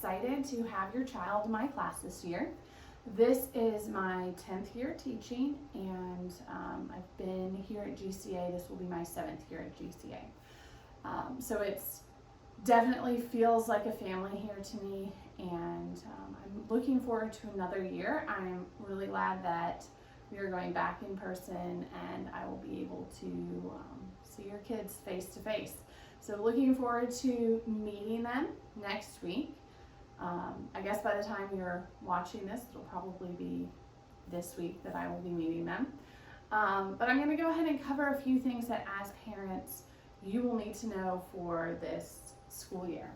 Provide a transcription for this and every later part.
excited to have your child in my class this year. This is my 10th year teaching, and I've been here at GCA. This will be my 7th year at GCA. So it's definitely feels like a family here to me, and I'm looking forward to another year. I'm really glad that we are going back in person, and I will be able to see your kids face to face. So looking forward to meeting them next week. I guess by the time you're watching this, it'll probably be this week that I will be meeting them. But I'm going to go ahead and cover a few things that as parents you will need to know for this school year.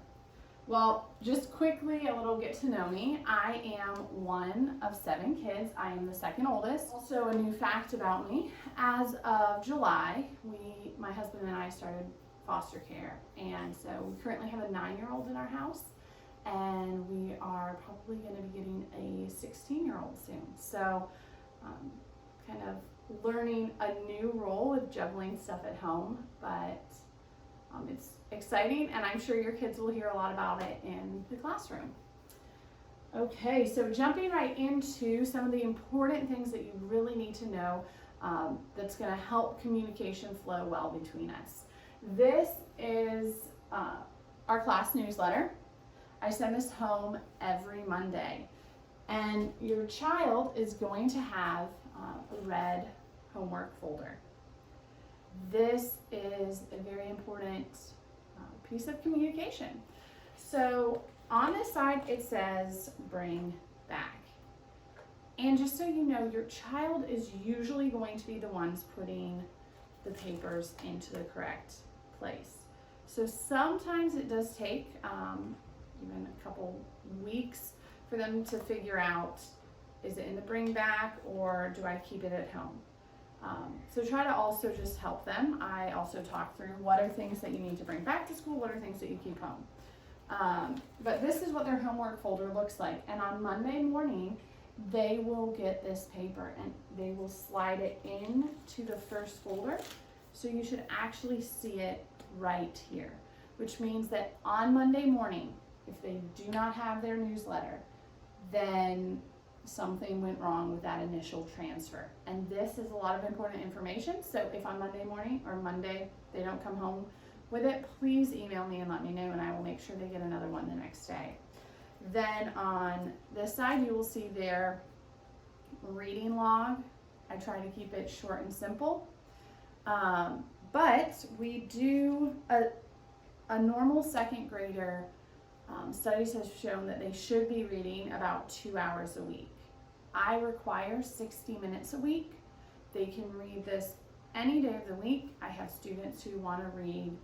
Well, just quickly, a little get to know me. I am one of 7 kids. I am the second oldest. Also, a new fact about me, as of July, my husband and I started foster care. And so we currently have a 9-year-old in our house, and we are probably going to be getting a 16-year-old soon. So kind of learning a new role with juggling stuff at home, but it's exciting, and I'm sure your kids will hear a lot about it in the classroom. Okay, so jumping right into some of the important things that you really need to know that's going to help communication flow well between us. This is our class newsletter. I send this home every Monday, and your child is going to have a red homework folder. This is a very important piece of communication. So on this side it says bring back. And just so you know, your child is usually going to be the ones putting the papers into the correct place. So sometimes it does take even a couple weeks for them to figure out, is it in the bring back or do I keep it at home? So try to also just help them. I also talk through what are things that you need to bring back to school, what are things that you keep home. But this is what their homework folder looks like. And on Monday morning, they will get this paper and they will slide it into the first folder. So you should actually see it right here, which means that on Monday morning, if they do not have their newsletter, then something went wrong with that initial transfer. And this is a lot of important information. So if on Monday morning or Monday they don't come home with it, please email me and let me know, and I will make sure they get another one the next day. Then on this side, you will see their reading log. I try to keep it short and simple. But we do a normal second grader. Studies have shown that they should be reading about 2 hours a week. I require 60 minutes a week. They can read this any day of the week. I have students who want to read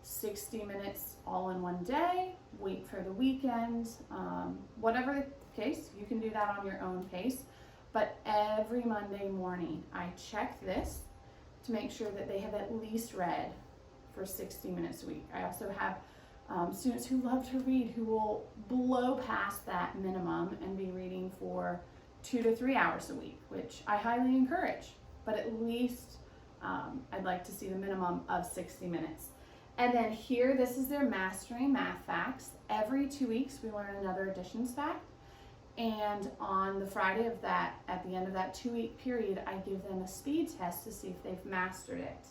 60 minutes all in one day, wait for the weekend, whatever the case, you can do that on your own pace. But every Monday morning, I check this to make sure that they have at least read for 60 minutes a week. I also have students who love to read who will blow past that minimum and be reading for 2 to 3 hours a week, which I highly encourage, but at least I'd like to see the minimum of 60 minutes. And then here, this is their Mastering Math Facts. Every 2 weeks, we learn another additions fact. And on the Friday of that, at the end of that 2-week period, I give them a speed test to see if they've mastered it.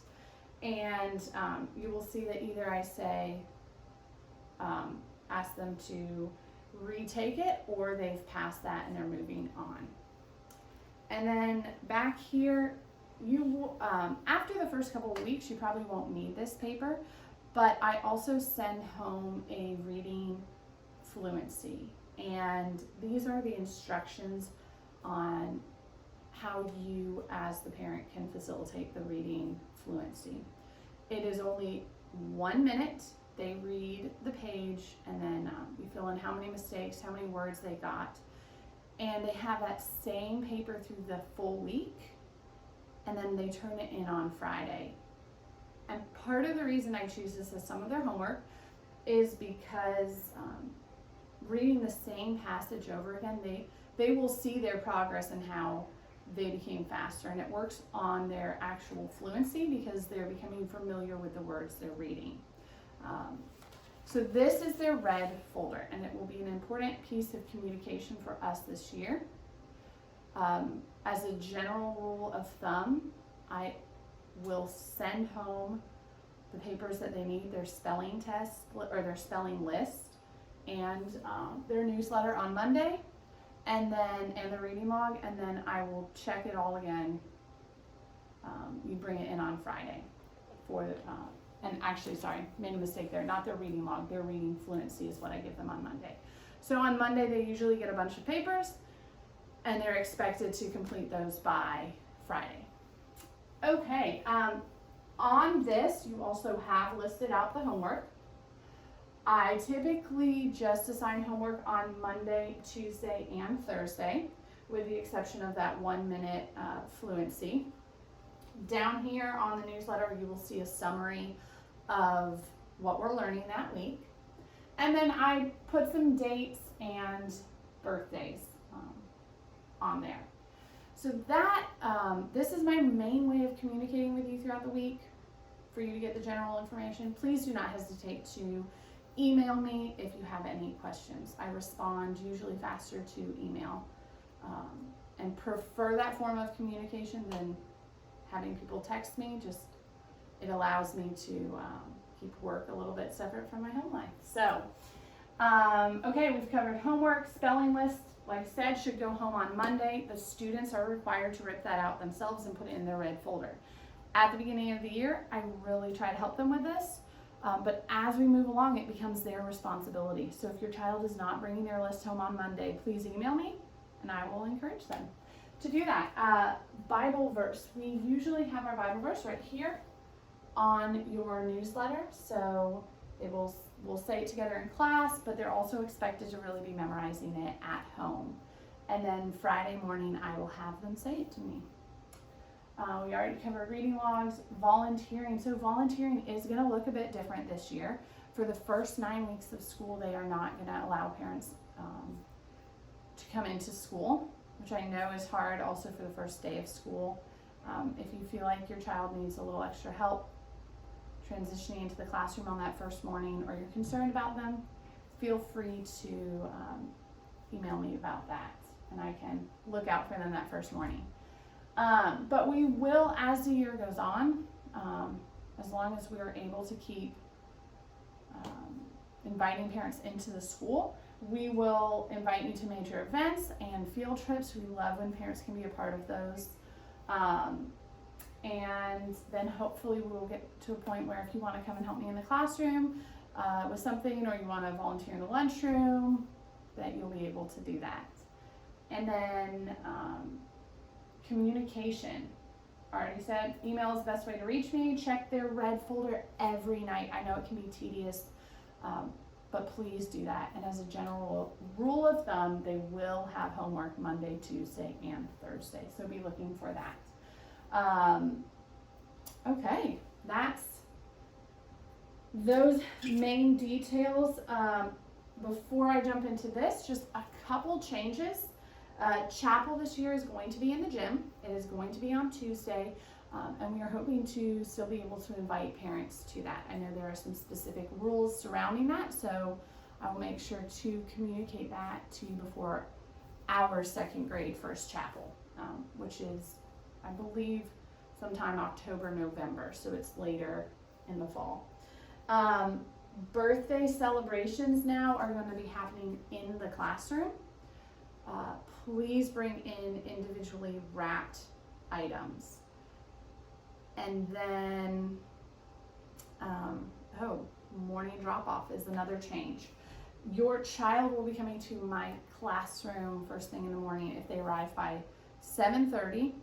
And you will see that either I say, ask them to retake it, or they've passed that and they're moving on. And then back here, you after the first couple of weeks, you probably won't need this paper, but I also send home a reading fluency, and these are the instructions on how you as the parent can facilitate the reading fluency. It is only 1 minute. They read the page, and then you fill in how many mistakes, how many words they got, and they have that same paper through the full week, and then they turn it in on Friday. And part of the reason I choose this as some of their homework is because reading the same passage over again, they will see their progress and how they became faster, and it works on their actual fluency because they're becoming familiar with the words they're reading. So this is their red folder, and it will be an important piece of communication for us this year. As a general rule of thumb, I will send home the papers that they need, their spelling test or their spelling list, and their newsletter on Monday, and the reading log, and then I will check it all again. You bring it in on Friday for and actually, sorry, made a mistake there. Not their reading log. Their reading fluency is what I give them on Monday. So on Monday, they usually get a bunch of papers, and they're expected to complete those by Friday. Okay, on this, you also have listed out the homework. I typically just assign homework on Monday, Tuesday, and Thursday, with the exception of that 1 minute fluency. Down here on the newsletter, you will see a summary of what we're learning that week. And then I put some dates and birthdays on there. So that, this is my main way of communicating with you throughout the week for you to get the general information. Please do not hesitate to email me if you have any questions. I respond usually faster to email and prefer that form of communication than having people text me. Just, it allows me to keep work a little bit separate from my home life. So, okay, we've covered homework, spelling list. Like I said, should go home on Monday. The students are required to rip that out themselves and put it in their red folder. At the beginning of the year, I really try to help them with this, but as we move along, it becomes their responsibility. So if your child is not bringing their list home on Monday, please email me, and I will encourage them to do that. Bible verse. We usually have our Bible verse right here on your newsletter, so we'll say it together in class, but they're also expected to really be memorizing it at home. And then Friday morning, I will have them say it to me. We already covered reading logs, volunteering. So volunteering is going to look a bit different this year. For the first 9 weeks of school, they are not going to allow parents to come into school, which I know is hard also for the first day of school. If you feel like your child needs a little extra help transitioning into the classroom on that first morning, or you're concerned about them, feel free to email me about that, and I can look out for them that first morning. But we will, as the year goes on, as long as we are able to keep inviting parents into the school, we will invite you to major events and field trips. We love when parents can be a part of those. And then hopefully we will get to a point where if you want to come and help me in the classroom with something, or you want to volunteer in the lunchroom, that you'll be able to do that. And then communication. Already said, email is the best way to reach me. Check their red folder every night. I know it can be tedious, but please do that. And as a general rule of thumb, they will have homework Monday, Tuesday, and Thursday. So be looking for that. Okay, that's those main details. Before I jump into this, just a couple changes. Chapel this year is going to be in the gym. It is going to be on Tuesday, and we are hoping to still be able to invite parents to that. I know there are some specific rules surrounding that, so I will make sure to communicate that to you before our second grade first chapel, which is, I believe, sometime October, November, so it's later in the fall. Birthday celebrations now are going to be happening in the classroom. Please bring in individually wrapped items. And then, morning drop-off is another change. Your child will be coming to my classroom first thing in the morning if they arrive by 7:30.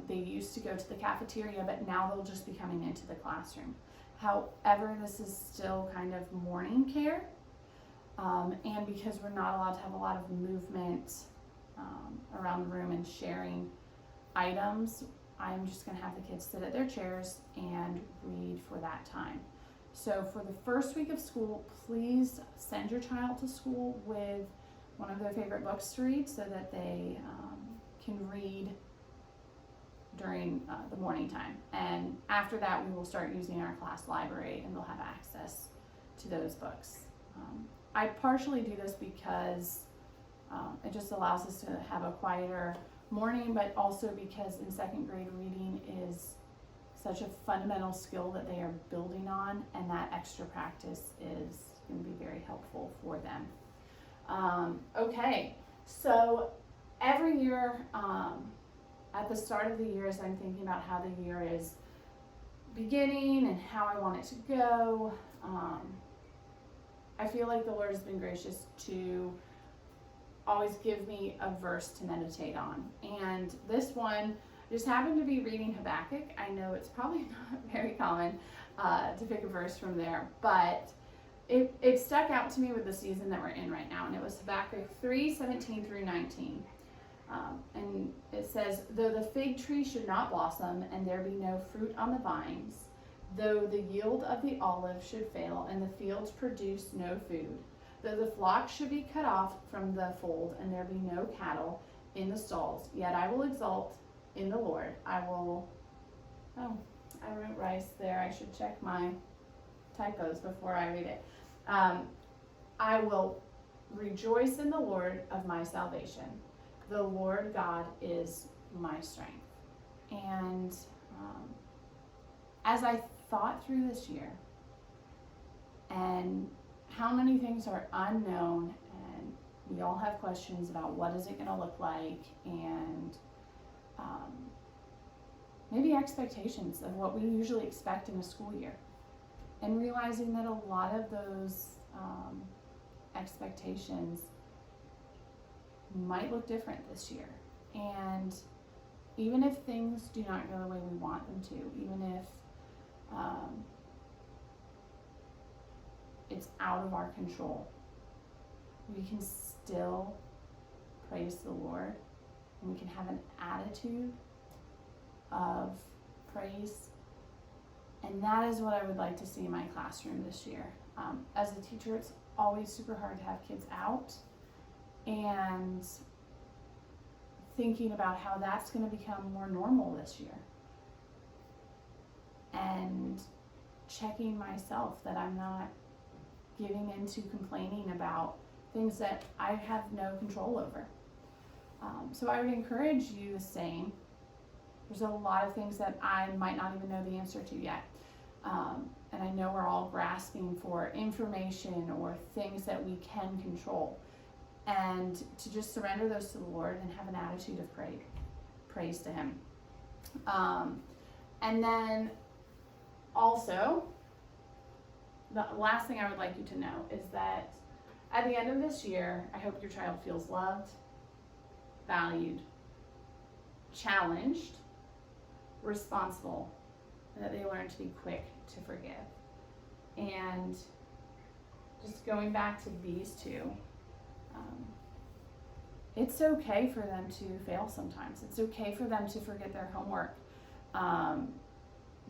They used to go to the cafeteria, but now they'll just be coming into the classroom. However, this is still kind of morning care. And because we're not allowed to have a lot of movement around the room and sharing items, I'm just going to have the kids sit at their chairs and read for that time. So for the first week of school, please send your child to school with one of their favorite books to read so that they can read during the morning time. And after that, we will start using our class library, and they'll have access to those books. I partially do this because it just allows us to have a quieter morning, but also because in second grade reading is such a fundamental skill that they are building on, and that extra practice is going to be very helpful for them. Okay, so every year at the start of the year, as I'm thinking about how the year is beginning and how I want it to go, I feel like the Lord has been gracious to always give me a verse to meditate on. And this one, I just happened to be reading Habakkuk. I know it's probably not very common to pick a verse from there, but it stuck out to me with the season that we're in right now, and it was Habakkuk 3:17 through 19. And it says, though the fig tree should not blossom, and there be no fruit on the vines, though the yield of the olive should fail, and the fields produce no food, though the flock should be cut off from the fold, and there be no cattle in the stalls, yet I will exult in the Lord. I wrote rice there. I should check my typos before I read it. I will rejoice in the Lord of my salvation. The Lord God is my strength. And as I thought through this year and how many things are unknown, and we all have questions about what is it going to look like, and maybe expectations of what we usually expect in a school year, and realizing that a lot of those expectations might look different this year. And even if things do not go the way we want them to, even if it's out of our control, we can still praise the Lord, and we can have an attitude of praise. And that is what I would like to see in my classroom this year. As a teacher, it's always super hard to have kids out, and thinking about how that's going to become more normal this year, and checking myself that I'm not giving into complaining about things that I have no control over. So I would encourage you the same. There's a lot of things that I might not even know the answer to yet. And I know we're all grasping for information or things that we can control. And to just surrender those to the Lord and have an attitude of praise to Him. And then also, the last thing I would like you to know is that at the end of this year, I hope your child feels loved, valued, challenged, responsible, and that they learn to be quick to forgive. And just going back to these two, it's okay for them to fail sometimes. It's okay for them to forget their homework.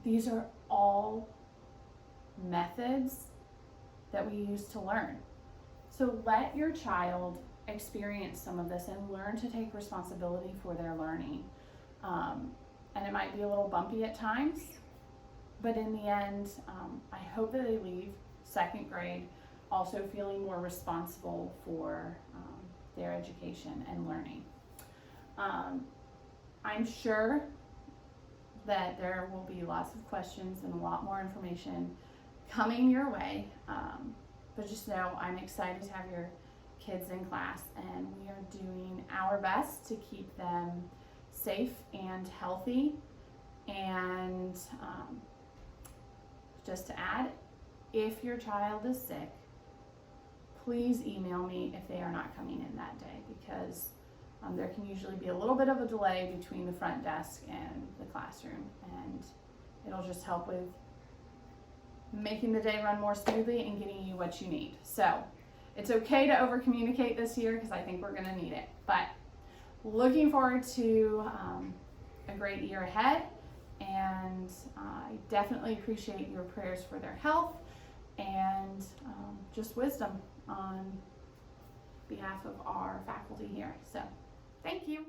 These are all methods that we use to learn. So let your child experience some of this and learn to take responsibility for their learning. And it might be a little bumpy at times, but in the end, I hope that they leave second grade also feeling more responsible for their education and learning. I'm sure that there will be lots of questions and a lot more information coming your way, but just know I'm excited to have your kids in class, and we are doing our best to keep them safe and healthy. And just to add, if your child is sick, please email me if they are not coming in that day, because there can usually be a little bit of a delay between the front desk and the classroom, and it'll just help with making the day run more smoothly and getting you what you need. So it's okay to over communicate this year, because I think we're going to need it. But looking forward to a great year ahead, and I definitely appreciate your prayers for their health and just wisdom on behalf of our faculty here. So thank you.